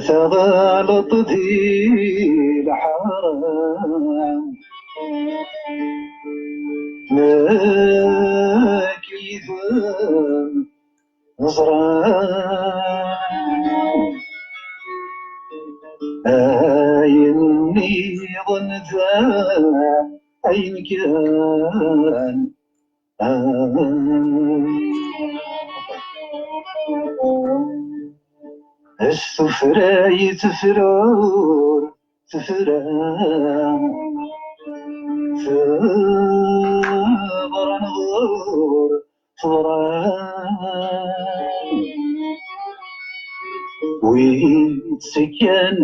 فغلط ذي الحرام ما كيفان نصران أيني ظنت أين كان السفرة يتفرور تفرى فغر نغور فغران ويتسكن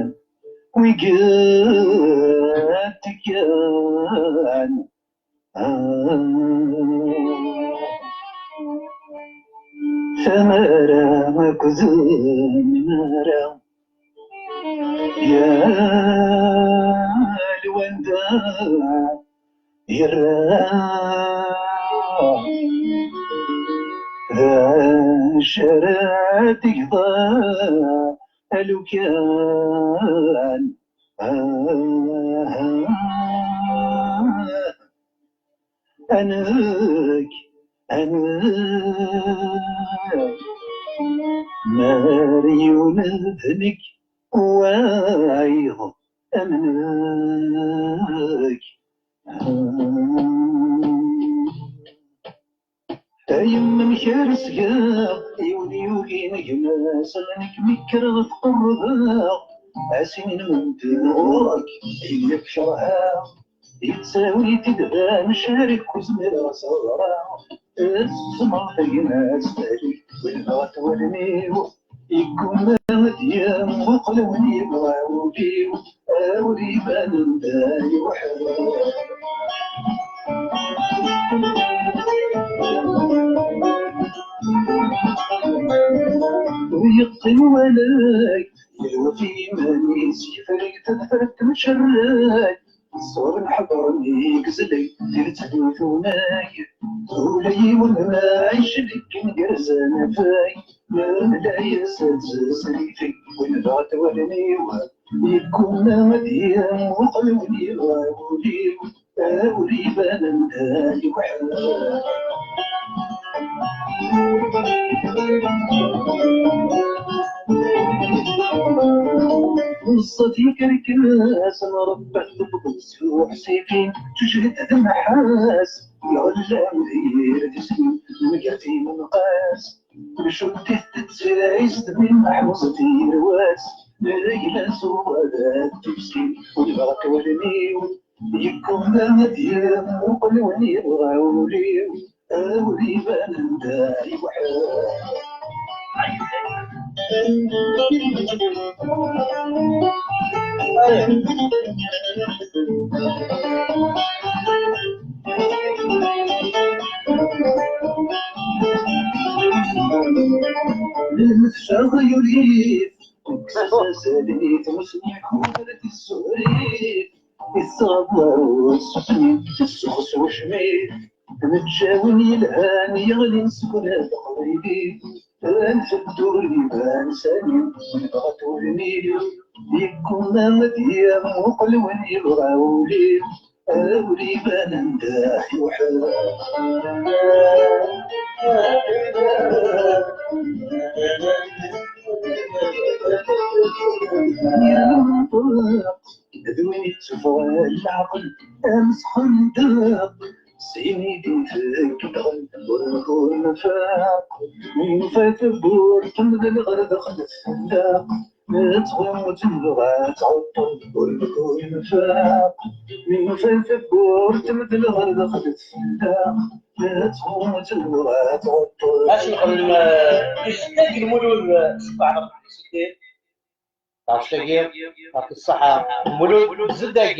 ويقد كان ثمرة مكذوب مرة يا الونداء يرى ذا شرات يضاء لو كان أناك ماريون ذنك وايض أمناك أيما مكارس قاق يوني نجماس منك مكر تقربا عسين من دنوك يلك شرها يتساوي تدبان شارك وزمر صغرا السمر تجناس تاريخ والغات والميو يكون مديان وقلوني بغاوكيو أولي بان داي وحدا ويقتل ولاك يلوفي مانيس يفرق تدفرت مشراك الصور نحضرني قزلي ترتدو ثناي ولي والماعيش لك نقرزان فاي لا يسد سريفي والغات والنيوة يكون مديان وقلوني غاولي أولي بان داي وحدا قصتي كالكاس مربع بقص وحسيفين تشهد النحاس العلام دير تسمي مقاتي من قاس شدت تتسايس من محوزتي رواس ليلة سوادات تبسي والبغك والميو يكون مديان وقلوني الغاولي أولي بان داي وحاد المتشاغ يريد سالني تمسني حولة السوري الصبر والسسني السخس وشميت متشاوني الآن يغلي سكنات قريبي أنت الدور يبان سالي ونبغى تولني يكون مديم وقلوني الغاولي أولي بان نداحي وحال يا منطق ذوي تفوى العقل أمس خندق سيني ديتك دغل ورمكون فاق من فات بور تمد الغرد خلف فندق تغمت اللغات عطل ورمكون فاق من فات بور تمد الغرد خلف فندق تغمت اللغات عطل ماشي قبل يستقل المولود سبعة ستين تعرف الصحة المولود زدق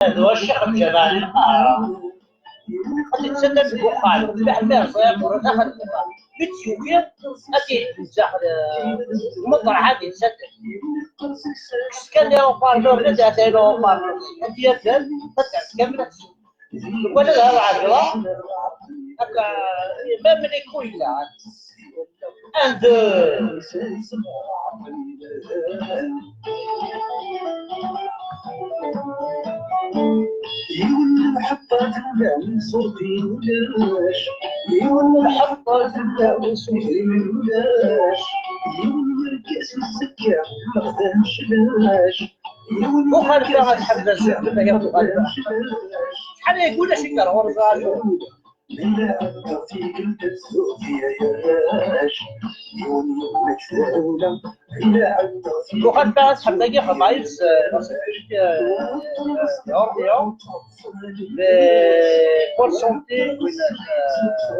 هذا الشيخ الجمالي القاهرة غادي تسدد الوقال بعد ما صايب ورا داخل متسوقين غادي داخل المطر عادي تسدد كان لي اوبارلور لا دات له اوبارلور ديال تتعس كامله ولا لا عاد هكا ما من يكون لا عند يقول الحطة من صوتي ولاش يقول الحطة من صوتي ولاش يقول الكاس السكر ما خدامش لاش وخالف لها الحمد لله شحال يقول شي كرهور زالو لا تعطي قلت صوفيا يا راش يقول مكساولة لا تعطي وخالف لها الحمد لله خمايس يوم pour santé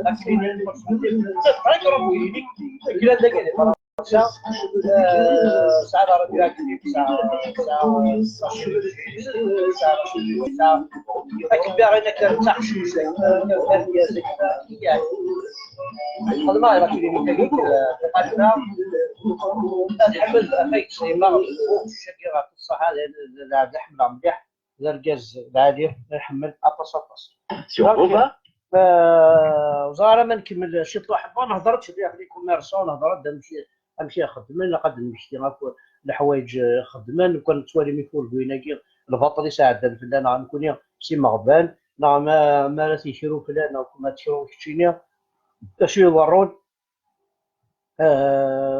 la clinique pour santé très grand clinique qui a dégagé par ça ساعة ربيع كتير ساعة أكبر إنك ترتاح شوي يعني هذا ما يبغى كلينيك قالنا نحمل أخيك سيما فوق الشقيرة في الصحة لأن نحمل مليح ذا الغاز العادي نحمل أطاس وزارة ما نكمل شي واحد ما هضرتش فيها في الكوميرسون هضرت نمشي خدمن لقد نمشي الحوايج خدمن وكان توالي ميكول بويناكي البطري ساعد فلان غنكون شي مغبان ما لا تيشيرو فلان ما تشيرو كتشينيا اش يورون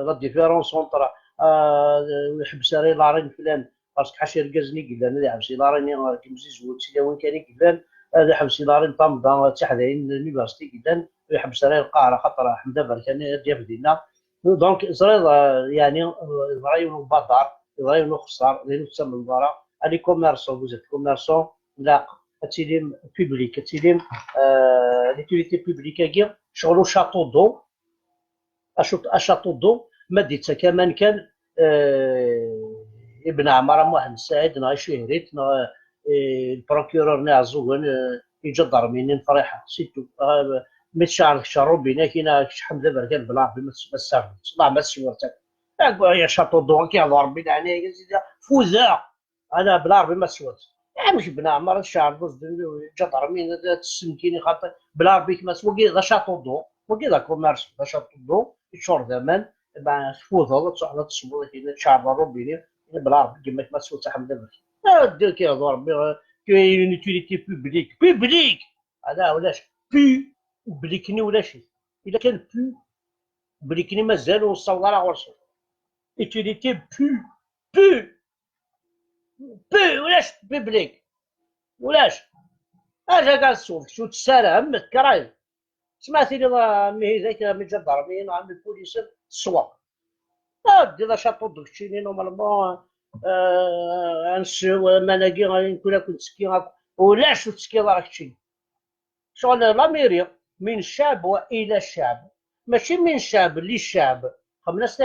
لا ديفيرونس اونطرا يحبس راه لارين فلان باسكو حاشي ركازني قلنا اللي حبس لارين كمزيز وتسيا وين كان قلنا هذا حبس لارين طنطا تحدين اليونيفرسيتي قلنا يحبس راه القاهره خاطر حمدا بركان ديال ديالنا دونك إسرائيل يعني إسرائيل بطر إسرائيل خسر لأنه تسمى البراء لي كوميرسون فوزيت كوميرسون لا تيليم بوبليك تيليم ليتيليتي بوبليك كاع شغلو شاطو دو شاطو دو ماديتها كمان كان ابن عمر محمد سعيد نا شهريت نا البروكيرور نعزوغن يجي ضرمينين فريحة سيتو ميت شهر بينا كاين شحال دابا كان بلا ما تسافر طلع ما تسورتك يا شاطو دو كيهضر ربي عليه فوزا انا بلا ربي ما تسورت مش بنا عمر الشعر بوز جا ضرمين تسمكيني خاطر بلا ربي ما تسوق غا شاطو دو وكي ذا كوميرس غا شاطو دو يشور زمان فوزا تصح تصبر كاين شعر ربي بلا ربي كيما ما تسورت حمد دابا دير كيهضر ربي كاين يوتيليتي بوبليك هذا ولاش بي بليكني ولا شيء الا كان بو بليكني مازال وصل راه غرسو يوتيليتي بو ولاش بيبليك ولاش اجا كاع السوق شو تسالم كراي سمعتي لي مي هذاك مي جا ضربين عند البوليس السواق دي لا شاطو داكشي نورمالمون نسيو مناكي غنكون كنت سكي ولاش تسكي راك تشي شغل لا ميري من الشعب والى الشعب ماشي من الشعب للشعب خمس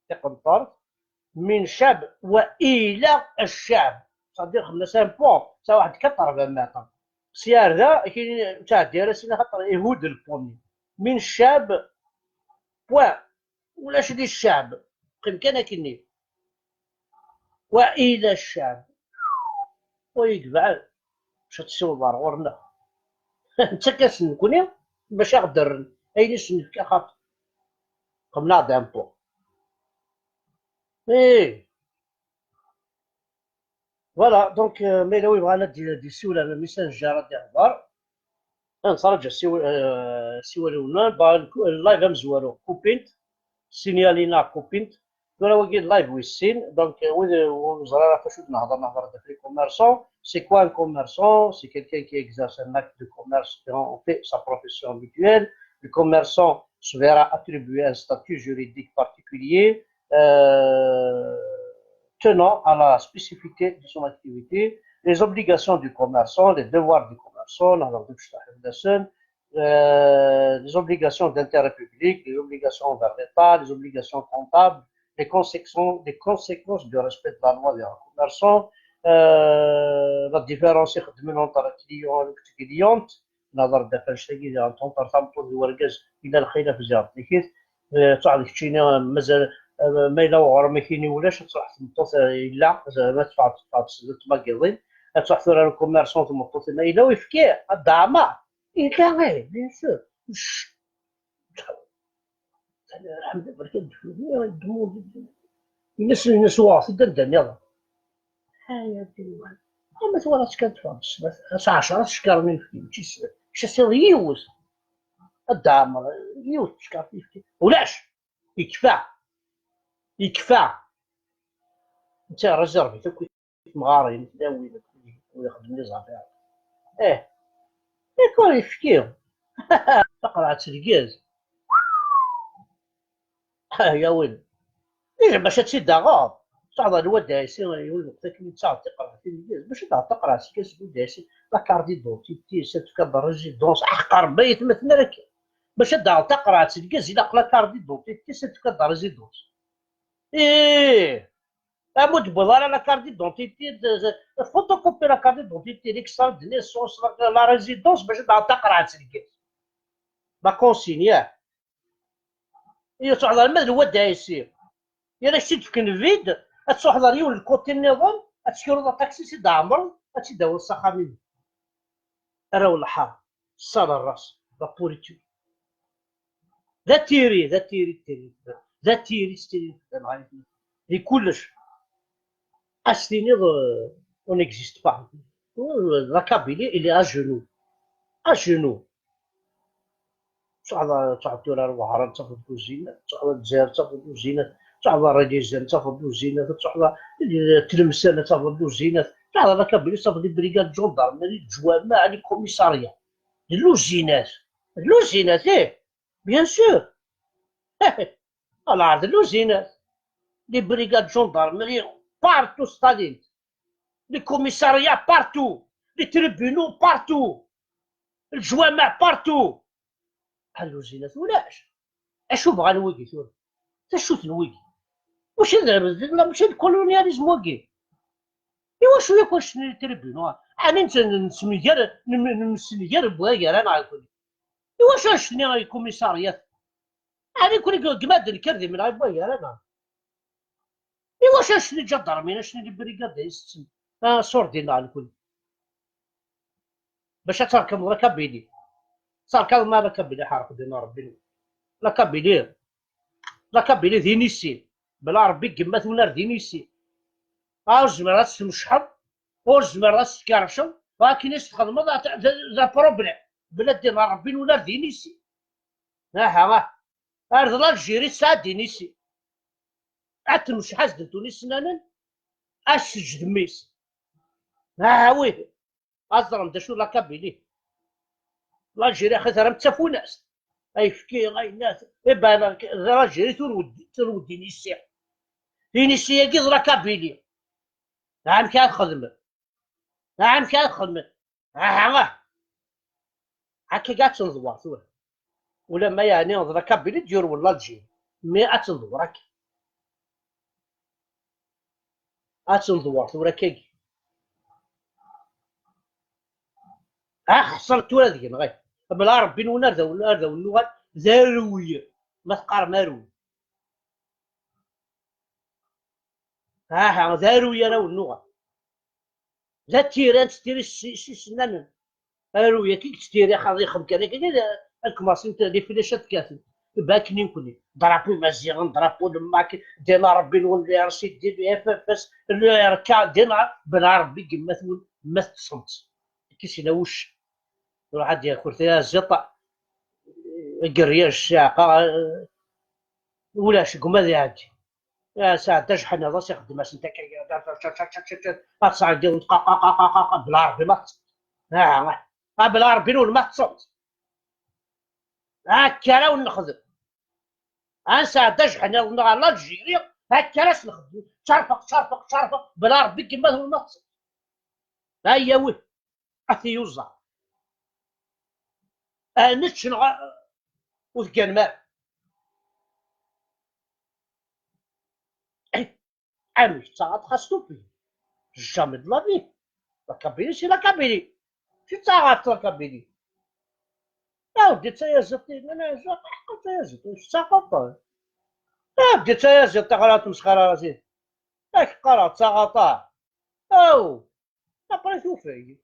تقنطر من الشعب والى الشعب صديق خمس بون تا واحد كثر بماطر سيار ذا كاين تاع ديرسنا خاطر يهود البومي من الشعب ولاش دي الشعب كان كني والى الشعب ويقبع باش تسوبر ورنا انت كتسنكوني باش غدر اين سنك خاطر قمنا دامبو فوالا دونك ميلاوي بغانا دي سيوله ميسنجر ديال الدار نتفرج سيولونا اللايف مزوالو كوبينت سينيالينا كوبينت دابا واقيل لايف ويسين دونك وزرا فاش نهضر في كوميرسون c'est quoi un commerçant? C'est quelqu'un qui exerce un acte de commerce qui en fait sa profession habituelle. Le commerçant se verra attribuer un statut juridique particulier tenant à la spécificité de son activité, les obligations du commerçant, les devoirs du commerçant, les obligations d'intérêt public, les obligations envers l'État, les obligations comptables, les conséquences du respect de la loi des commerçants, لا ديفيرونس يخدمون اونتر كليون كليونت نظر دافاش تاكي اونتر تامطور الوركاز الى الخلاف زيارة كيف تعرف كتشينا مازال ما الا وغر ما كاينين ولاش تروح تمطوط الا ما تدفع تماكيضين تروح ثورا الكوميرسون تمطوط ما الا ويفكيه الدعمة الا غير بيان سور الحمد لله بركة الدموع الناس واعرين دندن يلا هاي ديما اما توالات كتفهم بس 10 شكار من فيك شي سير يوز الدعم يوز شكار فيك ولاش يكفى يكفى انت ريزيرفي تاكل مغارين تداوي ويخدم لي زعما ايه يكون يفكيهم تقرا الكاز يا ويلي إيه باش تسد غاب صعب الواد دايسي يقول لك كي تصعد تقرا في الكاز باش تقرا كاس دايسي لا كاردي دونتيتي سيرتيفيكا دو ريزيدونس احقر بيت مثلا لك باش تقرا الكاز الا قلا كاردي دونتيتي سيرتيفيكا دو ريزيدونس ايه لابد بوضع لا كاردي دونتيتي فوتوكوبي لا كاردي دونتيتي ليكسترا دو نيسونس لا ريزيدونس باش تقرا الكاز لا كونسينيا هي تعرض المال الواد دايسي يلا شتي تفكن فيد تروح لريول الكوتي النظام تشكرو طاكسي سي دعمر تداول السخامين راهو الحار صار الراس لابوريتو ذا تيري لي كلش استيني اون اكزيست با لا كابيلي الي اجنو تعرض دولار وهران تاخذ كوزينه تعرض الجزائر تاخذ كوزينه تعرض الراديزان تاخذ كوزينه تعرض تلمسان تاخذ كوزينه تعرض كابيلي تاخذ بريغاد جندرمري الجوامع لي كوميساريا اللوزينات ايه بيان سور على عرض اللوزينات لي بريغاد جندرمري بارتو ستالين لي كوميساريا بارتو لي تريبينو بارتو الجوامع بارتو اللوزينات ولاش اشو بغا نويكي شوف تشوف نويكي واش لا ماشي الكولونياليزم واكي ايوا شويه واش تريبينو انا نسمي بوايا انا نعرف ايوا شنو الكوميساريات انا كون قماد الكردي من بوايا انا ايوا شنو جدرمين شنو اللي بريغاديست سوردينا على الكل باش تركب ركبيني تركب ما ركبيني حرق دينا ربي ركبيني دينيسي بلا ربي قمات ونار دينيسي اوج مرات تمشحر اوج مرات تكرشم ولكن يستخدم ذا بروبليم بلا دينا ربي ونار دينيسي ها ارض الجيري ساعه دينيسي اتمش حزد تونس نانن اسجد ميس ها ويه ازرم دشو لا كابيلي لاجيري خاطر متفوناس اي فكي غاي الناس ابا لاجيري ترود دينيسي كي لا كابيلي نعم كان خدمه ها هكا قاعد تنظور ولا ما يعني لا كابيلي ديور ولا الجيري مي اتنظور اتنظور ثورة كيكي خسرت ولادك غير بلا ربي نونا ذا اللغة ذاروية ما تقار ماروي ذاروية انا واللغة لا تيران تستيري سي سنان اروية كي تستيري خاطر يخدم كذا الكماسين لي فلاشات كاتب باكنين كلي ضربوا مزيان ضربوا دماك دينا ربي نولي راسي دير اف اف اس ركع دينا بلا ربي قمات ما تصمت كيسنا وش واحد ياكل فيها الزطا قريه الشاقه ولاش قماد يعدي يا ساعة تشحن هذا يخدم انت تصعد ديال بلا ربي ما بلا ربي نول ما تصمت هكا راه نخدم ساعة تشحن على الجيري هكا راش نخدم شرفق بلا ربي كيما هو ما تصمت ها هي وين اثي يوزع نتشن وثقان ماء عمي تصعد خاصو فيه jamais de la vie. La Kabylie, c'est la Kabylie. شي تاغات لا كابيلي؟ يا ودي تيازتي انا زعما تيازت واش تساقط؟ يا ودي تيازت تقرا تمسخر راسي ياك قرا تساقط او ابري توفي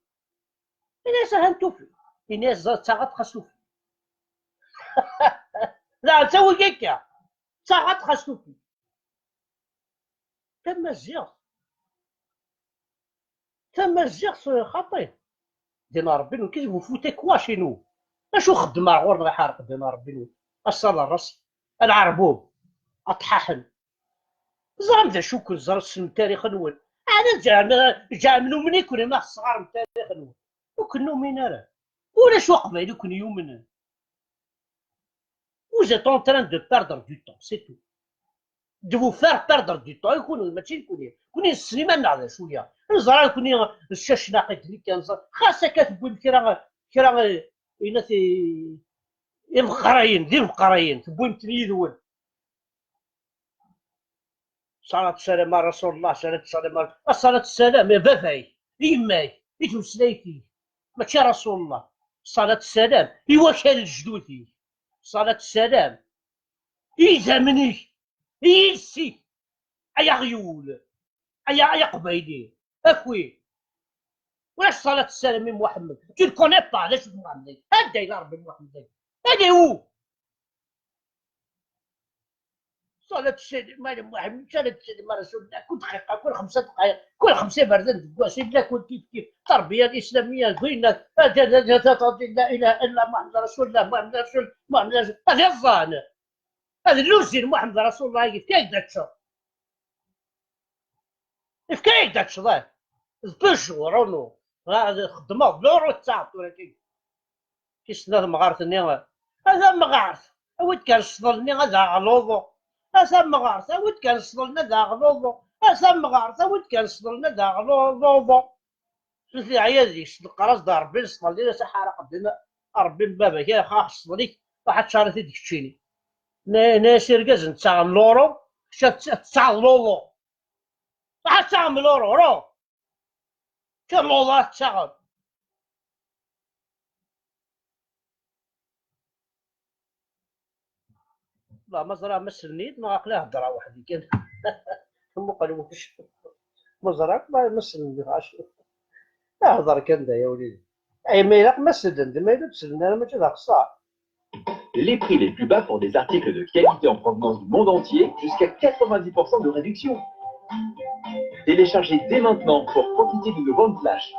الناس راها توفي الناس تساقط خاص توفي لا تسوي كيكا تساقط خاص توفي تم الزيغ خطير دينا ربي كيف فوتيك واشينو اشو خدمة غورنا حارق دينا ربي اصل الراس العربوب اطحاحن زعما ذا شو كل زرس من تاريخ نول انا جامنو من يكون ما الصغار من تاريخ نول وكنو من راه ولا شو قبيل يكون يومنا vous êtes en train de perdre du temps c'est tout de vous faire perdre du temps يكون ماشي يكون السليمان نعرف شويه نزرع يكون الشاش ناقد اللي كان خاصك كتقول كرا يناتي القرايين ديال القرايين تبوي متنيدون صلاة السلام على رسول الله صلاة السلام يا باباي يماي يتوسلايتي ماشي رسول الله صلاة السلام إوا كان لجدودي صلاة السلام يزامني يسي أيا غيول أيا قبايلي أكوي ولاش صلاة السلام من محمد tu ne connais pas علاش محمد هدا إلى ربي محمد هادي هو صلاة السلام مال محمد صلاة السلام على رسول الله كل دقيقة كل 5 دقائق كل 5 بردان تقوا سيدنا كل كيف التربية الإسلامية قلنا لا إله إلا محمد رسول الله محمد رسول هذا الظان هذا اللوزين محمد رسول الله كيف يقدر كيف يقدر تشرح بشورونو هذا خدمة بلورو تعطوا ولكن كيسنا مغارثني هذا مغارث أود كان صدلني هذا غلوظو هذا مغارث أود كان صدلنا ذا غلوظو هذا مغارث أود كان صدلنا ذا غلوظو شوفي عيالي القراص دا ربي صدلني سحارة قدنا ربي بابا كي خاص صدليك واحد شارتي ديك تشيني ناسي ركاز نتاع اللورو شات تاع اللولو واحد تاع اللورو رو كان لولات تاع لا مزرعة مسلنيت ما عقلها هضرة وحدي كان ثم قالوا واش مزرعة ما مسلني عاش هضر كان دا يا وليدي اي ما يلاق مسلن ما يلاق مسلن انا ما تاع قصار. Les prix les plus bas pour des articles de qualité en provenance du monde entier, jusqu'à 90% de réduction. Téléchargez dès maintenant pour profiter d'une vente flash.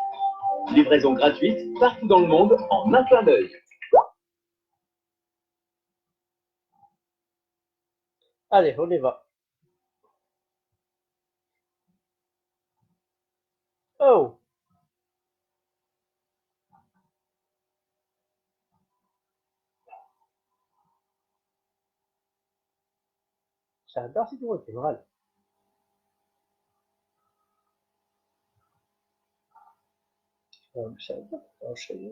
Livraison gratuite partout dans le monde en un clin d'œil. Allez, on y va. Oh. Ça adore si tu vois, c'est vrai. Ça adore, je sais.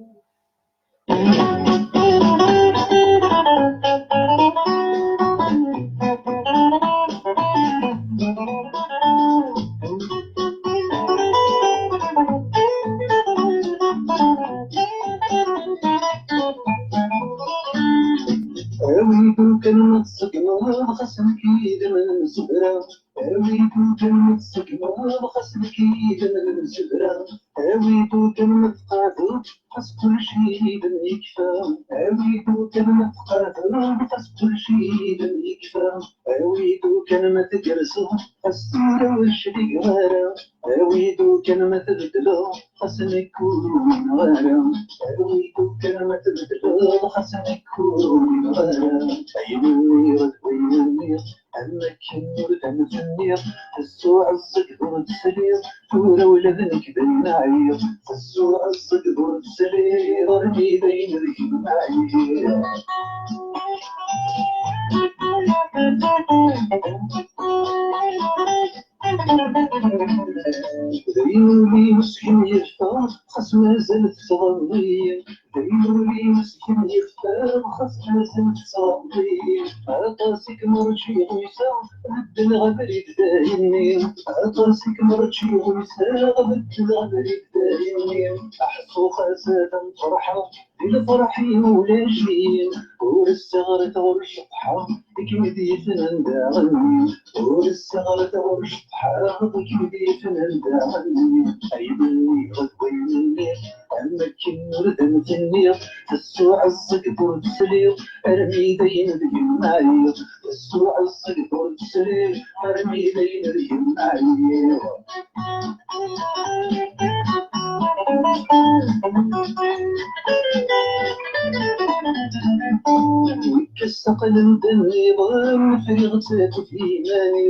أويدو كلمة سكنة بخصمك يدمن سكرة أويدو كلمة سكنة بخصمك يدمن سكرة أويدو كلمة قاتل بخص كل شي دم يكفى أويدو كلمة قاتل بخص كل شي دم يكفى أويدو كلمة قرصو بخص كل شي غارة أويدو كلمة بدلو خصنك كون غارة أويدو كلمة بدلو خصنك كون غارة عيني رد أما كنور تنفنير حسوا عالصقر السرير تورا ولذنك بالنعير حسوا عالصقر السرير رمي بين الجماعير دايرولي مسكين يرفع خاص مازال تصغري دايرولي مسكين يرفع خاص مازال تصغري عطاسك مرجي غيسا غد الغبري دايني عطاسك مرجي غيسا غد الغبري دايني أحسو خاسات فرحة الفرحي مولاجين والصغر والشطحة كيدي فنان داغني والصغر والشطحة كيدي فنان داغني عيبني غدويني أما كنور دمتني تسوع الصقر تسليق أرمي دين الجمعي تسوع الصقر تسليق أرمي دين الجمعي كالسقل دمي ضام فرغتك في إيماني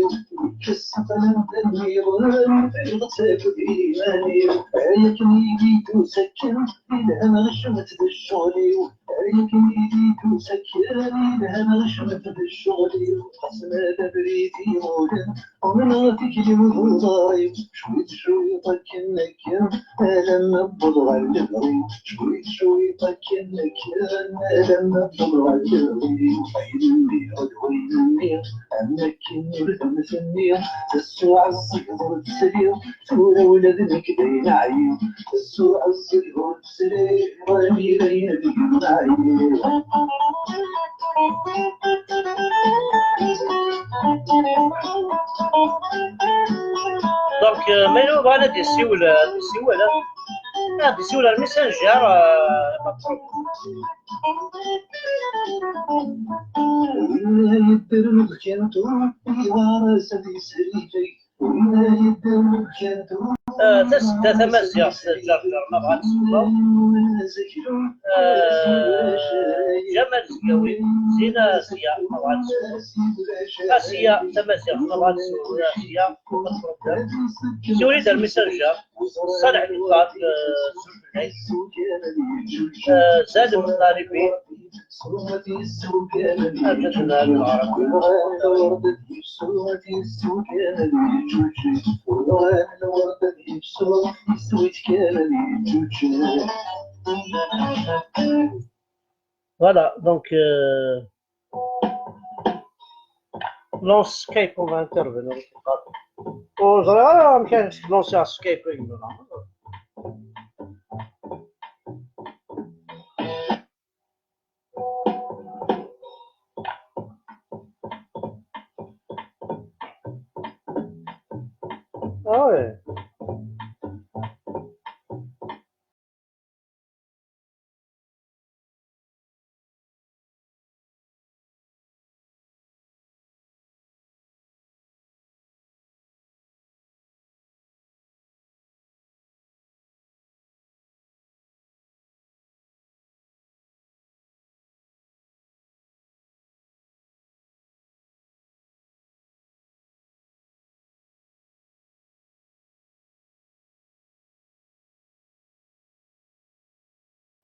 كالسقل دمي ضام فرغتك في إيماني عيكني جيت سكن إلها غشمت بالشغل عيكني جيت سكن إلها غشمت بالشغل قسمة بريتي مولا ومن غتك المضارب شويت كنك لما بضغ الجبري شويت كنك لما بضغ الجبري عيني عدويني أمك نرد مثني تسوع الصقر تسرير تولى ولدنك بين عيون تسوع الصقر تسرير رمي بين الجمعين دونك ميلو بغانا دي السيولة دي السيولة الميسنجر يدرم كنتو يوارس دي سريجي يدرم كنتو تسدى تمازيغ جرجر ما بغا نسولو جمال زكاوي زينة سيا ما بغا نسولو اسيا تمازيغ ما بغا نسولو اسيا سيولي دار الميسنجر صالح الإطلاق زاد المطالبين أبنتنا العرب Voilà, donc lance Skype, on va intervenir. Oh, on va lancer un Skype. Ah ouais.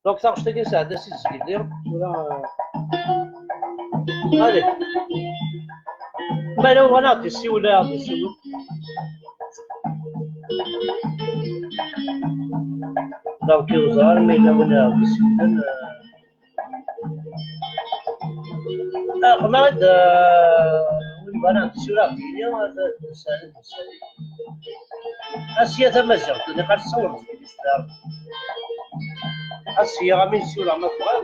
Donc ça, je te dis ça, décide ce qu'il dit. Allez. Mais là, voilà, tu sais où l'air, tu sais où. Donc, vous avez mais là, on a discuté. Ahmed, voilà, tu sais où là, tu sais Asia تمزق، اللي قاعد تصور في الإسلام. Asia غامين سيولا ما تبغى.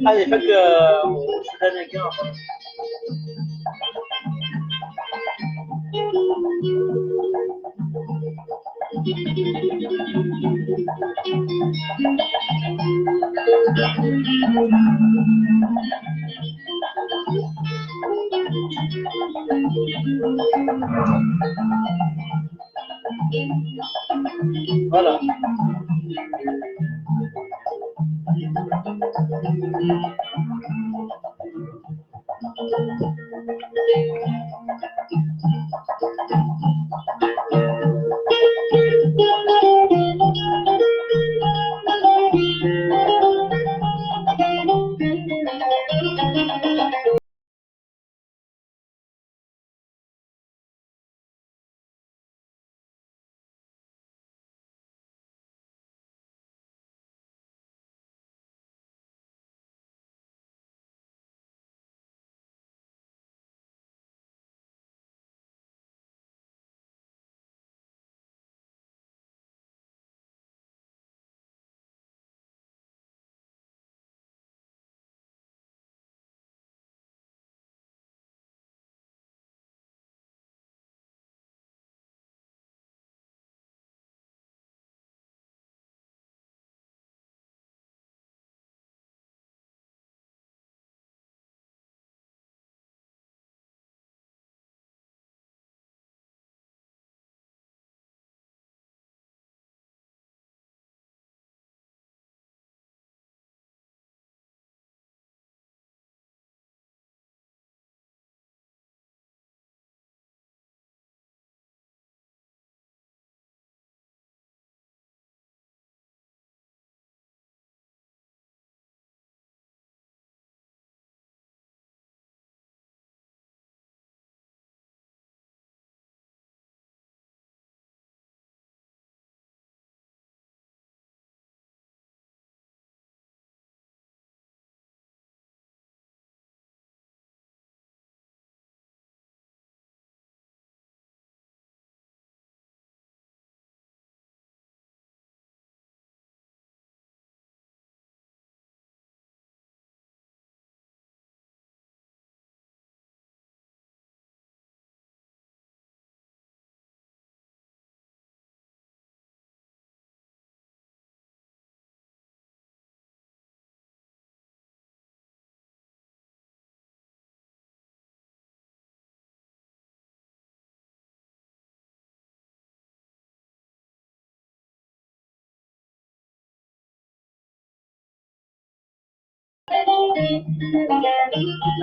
هذه فك وسودانية كذا. Voilà.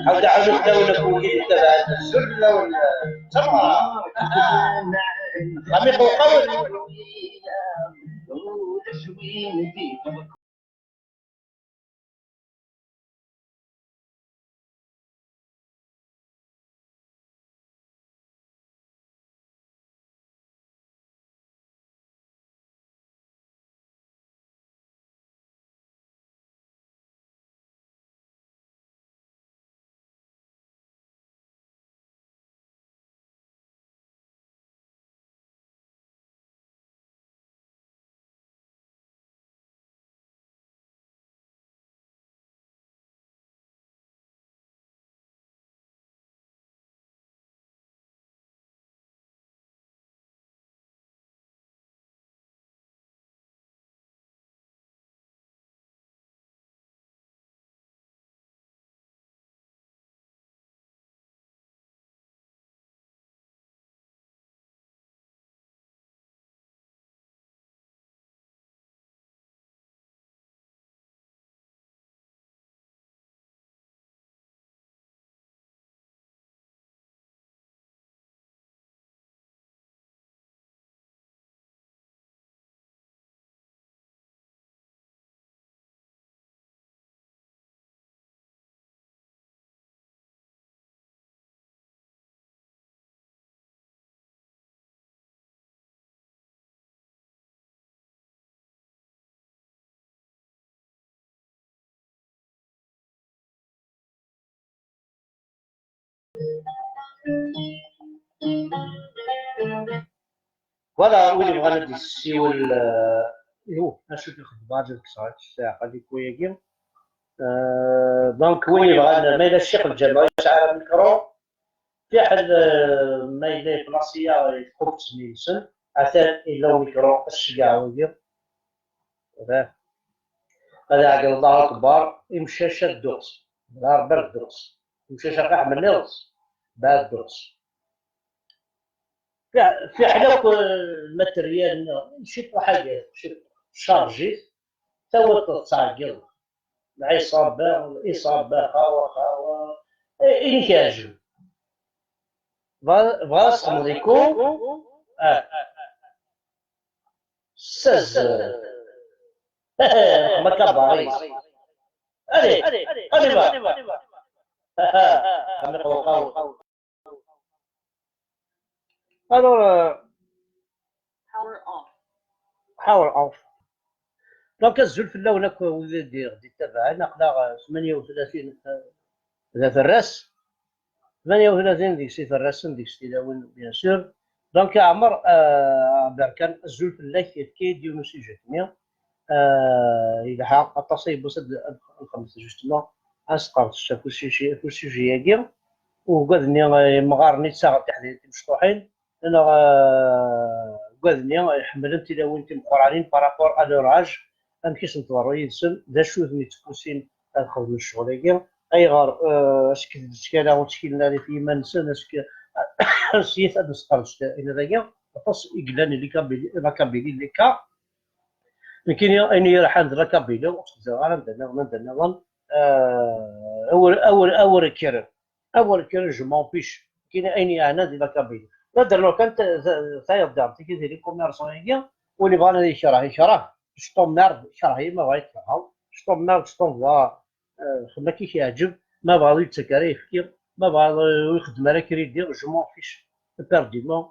عاود تلاونا كوكي تبع السلة ولا تمام عميق وقوي فوالا وين بغا ندي السيول يو نشوف الخبار ديال الساعه الساعه هذيك كويا دونك وين بغا ما إلا الشيخ الجامع يشعل الميكرو في حد ما إلا بلاصيه يحط سميسن عثر إلا الميكرو الشقاع ويدير هذا عقل الله أكبر يمشي شاد دوس نهار برد دوس يمشي شقاع من نوس بعد دوس في حلاوة الماتريال شي حاجة شي شارجي تو تعقل مع إصابة خاوة إنتاج السلام عليكم سز ما كباريس ألي با alors power off دونك الزول في اللون هكا ولدي غادي تبعنا قلا 38 هذا في الراس 38 ديك سي في الراس ديك ستيلاون بيان سور دونك عمر بركان الزول في الله كيد يونس جاتني إلى حق التصيب بصد الخمسة جوستمون أسقط الشاف وشي ياكي وقادني مغارني تساغ تحديد مشطوحين أنا قادني حملت تلاوين تمقرانين بارابور ألوراج أم كيس نتورو يدسن ذا شوذ ميتكوسين أدخل من الشغل ياكي أي غار أشكل تشكالا وتشكيلنا لي في منسن أشكل سيث أدسقرش إلى ذاكي أطس إقلاني لي كابيلي لي كا لكن اني راح عند ركابيلو وتخزر عندنا ظن اول كيرن جو مون فيش كاين اني انا دي ركابيلو نقدر لو كانت ثايب دارتي كي لي كوميرسون واللي بغانا يشراه شطوم نار شراهي ما بغا يتفهم شطوم نار شطوم فوا خدمه كي يعجب ما بغا يتسكري يفكر ما بغا يخدم على كريدي جو مون فيش بيرديمون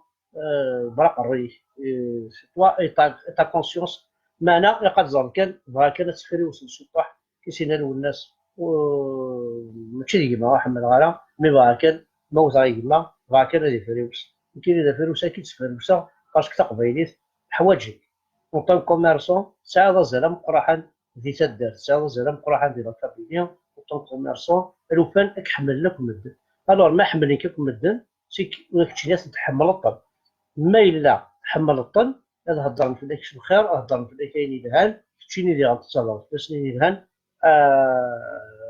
براق الريح توا ايتا كونسيونس معنا لقد ظن كان بغا كان تسخري وصل السطح كيسينا الناس ماشي ديما محمد غالا مي بغا كان موت غايما بغا كان هادي فيروس كاين هذا فيروس اكيد فيروسا باسكو تقبيليت حوايجك اون طون كوميرسون ساعه زعما مقرحان دي تدار ساعه زعما مقرحان ديال الكابينيا اون طون كوميرسون لو كان حمل لك مدن الوغ ما حملينك مدن سي كنتي ناس تحمل الطن ما الا حمل الطن هذا هضر في داكشي الخير هضر في كاين يدهان كتشيني اللي غتصرف باش يدهان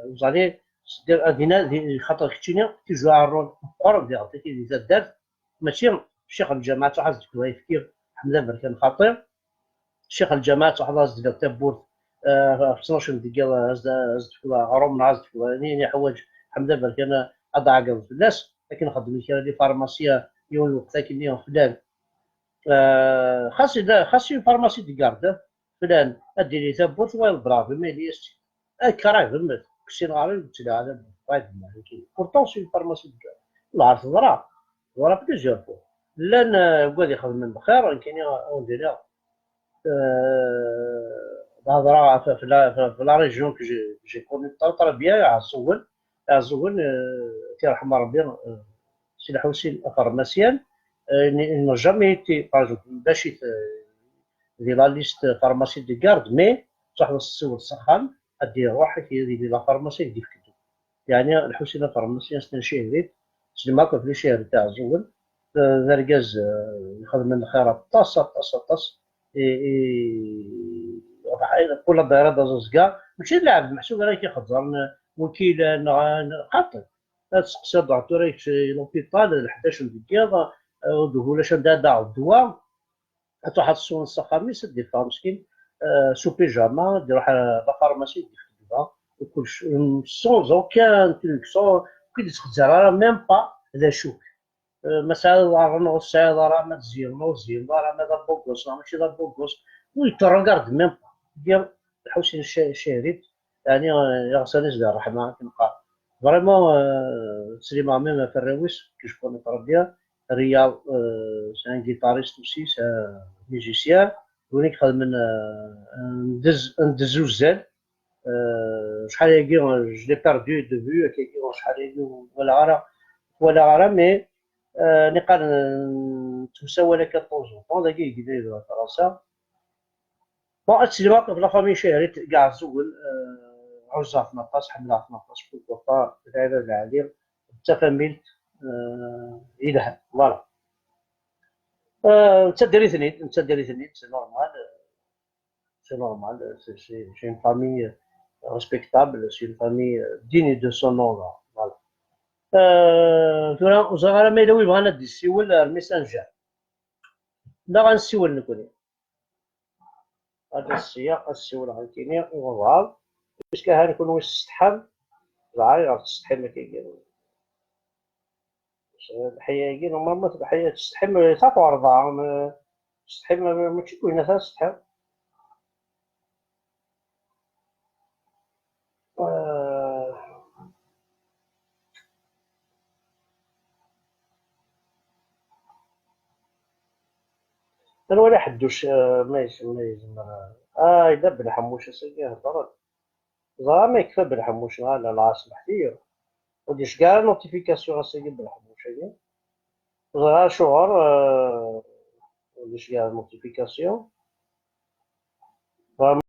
وزالي دير ادينا خاطر كتشيني كيجوا عرون قرب ديال كي دارت ماشي شيخ الجماعه حاز ديك يفكر حمله بركان خطير شيخ الجماعه حاز ديال تبور في 12 دقيقة هزت فلا غروم هزت فلا ني حوايج حمد برك أنا أضعقل في الناس لكن نخدم كي دي فارماسيا يوم الوقت كي فلان خاص فارماسي دي كارد فلان ادي لي ثبوت ويل برافو ميليس كراي فهمت كسين غاري تلا هذا فايد كي بورتون سي فارماسي دي كارد لا عرفت ضرا بليزيور فوا لان قاعد يخدم من بخير كاين اون ديريا هضره في لا ريجيون كو جي كوني طرا بيان عزول كيرحم ربي سي الحوسي فارماسيان ils n'ont jamais été par exemple باش دي لا ليست فارماسي دي كارد مي صح السوق السخان ادي روحك دي لا فارماسي دي في كتب يعني الحوسي فارماسي استنشي هذيك سليما كيف لي شهر تاع الزول ذرقاز يخدم من الخيرات طاس كل دايره دازوز كاع ماشي لاعب محسوب راه كيخزر وكيل خاطر تسقسي الدكتور لوبيتال 11 دقيقه ودهوله شندا داع الدواء واحد الصون السخامي سد دير فيها مسكين سو بيجاما يروح لا فارماسي يكتبها وكلشي سون اوكان تلكسون كي تخزر راه ميم با لا شوك مسألة راه السعيد راه ما تزيان راه ما دا بوكوس راه ماشي دا بوكوس وي تروغارد ميم با ديال الحوسين الشهريت يعني يغسل يزدى الرحمة كنبقى فريمون سليمان ميم في الرويس كي شكون تربيه ريال سي ان جيتاريست اوسي سي ميوزيسيان ونيك خدم من ندز الزاد شحال هاكي جو لي بيردو دو فيو هكاكي شحال هاكي ولا غرا مي نقدر نتمساوى لك طوزون داكي يقدر فرنسا بون السينما في لا فامي شهريت كاع الزول عزة في نطاس حملة في نطاس بوكوطا العيلة العالية التفاميل يدهن فوالا نتا ديري ثنيت سي نورمال سي اون فامي ريسبكتابل سي اون فامي ديني دو سون نون فوالا ثورا وزغارة ما يدوي بغانا دي السيول الميسانجر لا غنسيول نكوني هذا السياق السيول غنكيني وغال باش كاع نكون واش تستحم العاي راه تستحم ما كيدير الحياة كي نورمالمون تبقى حياة تستحم صافي رضاعة تستحم ماشي كل الناس تستحم انا ولا حدوش ما يلزم إذا بن حموش اسيدي هضر زعما ما يكفى بن حموش لا العاصمة حدير وديش كاع نوتيفيكاسيون اسيدي بن حموش هادي زعما شهر وديش كاع نوتيفيكاسيون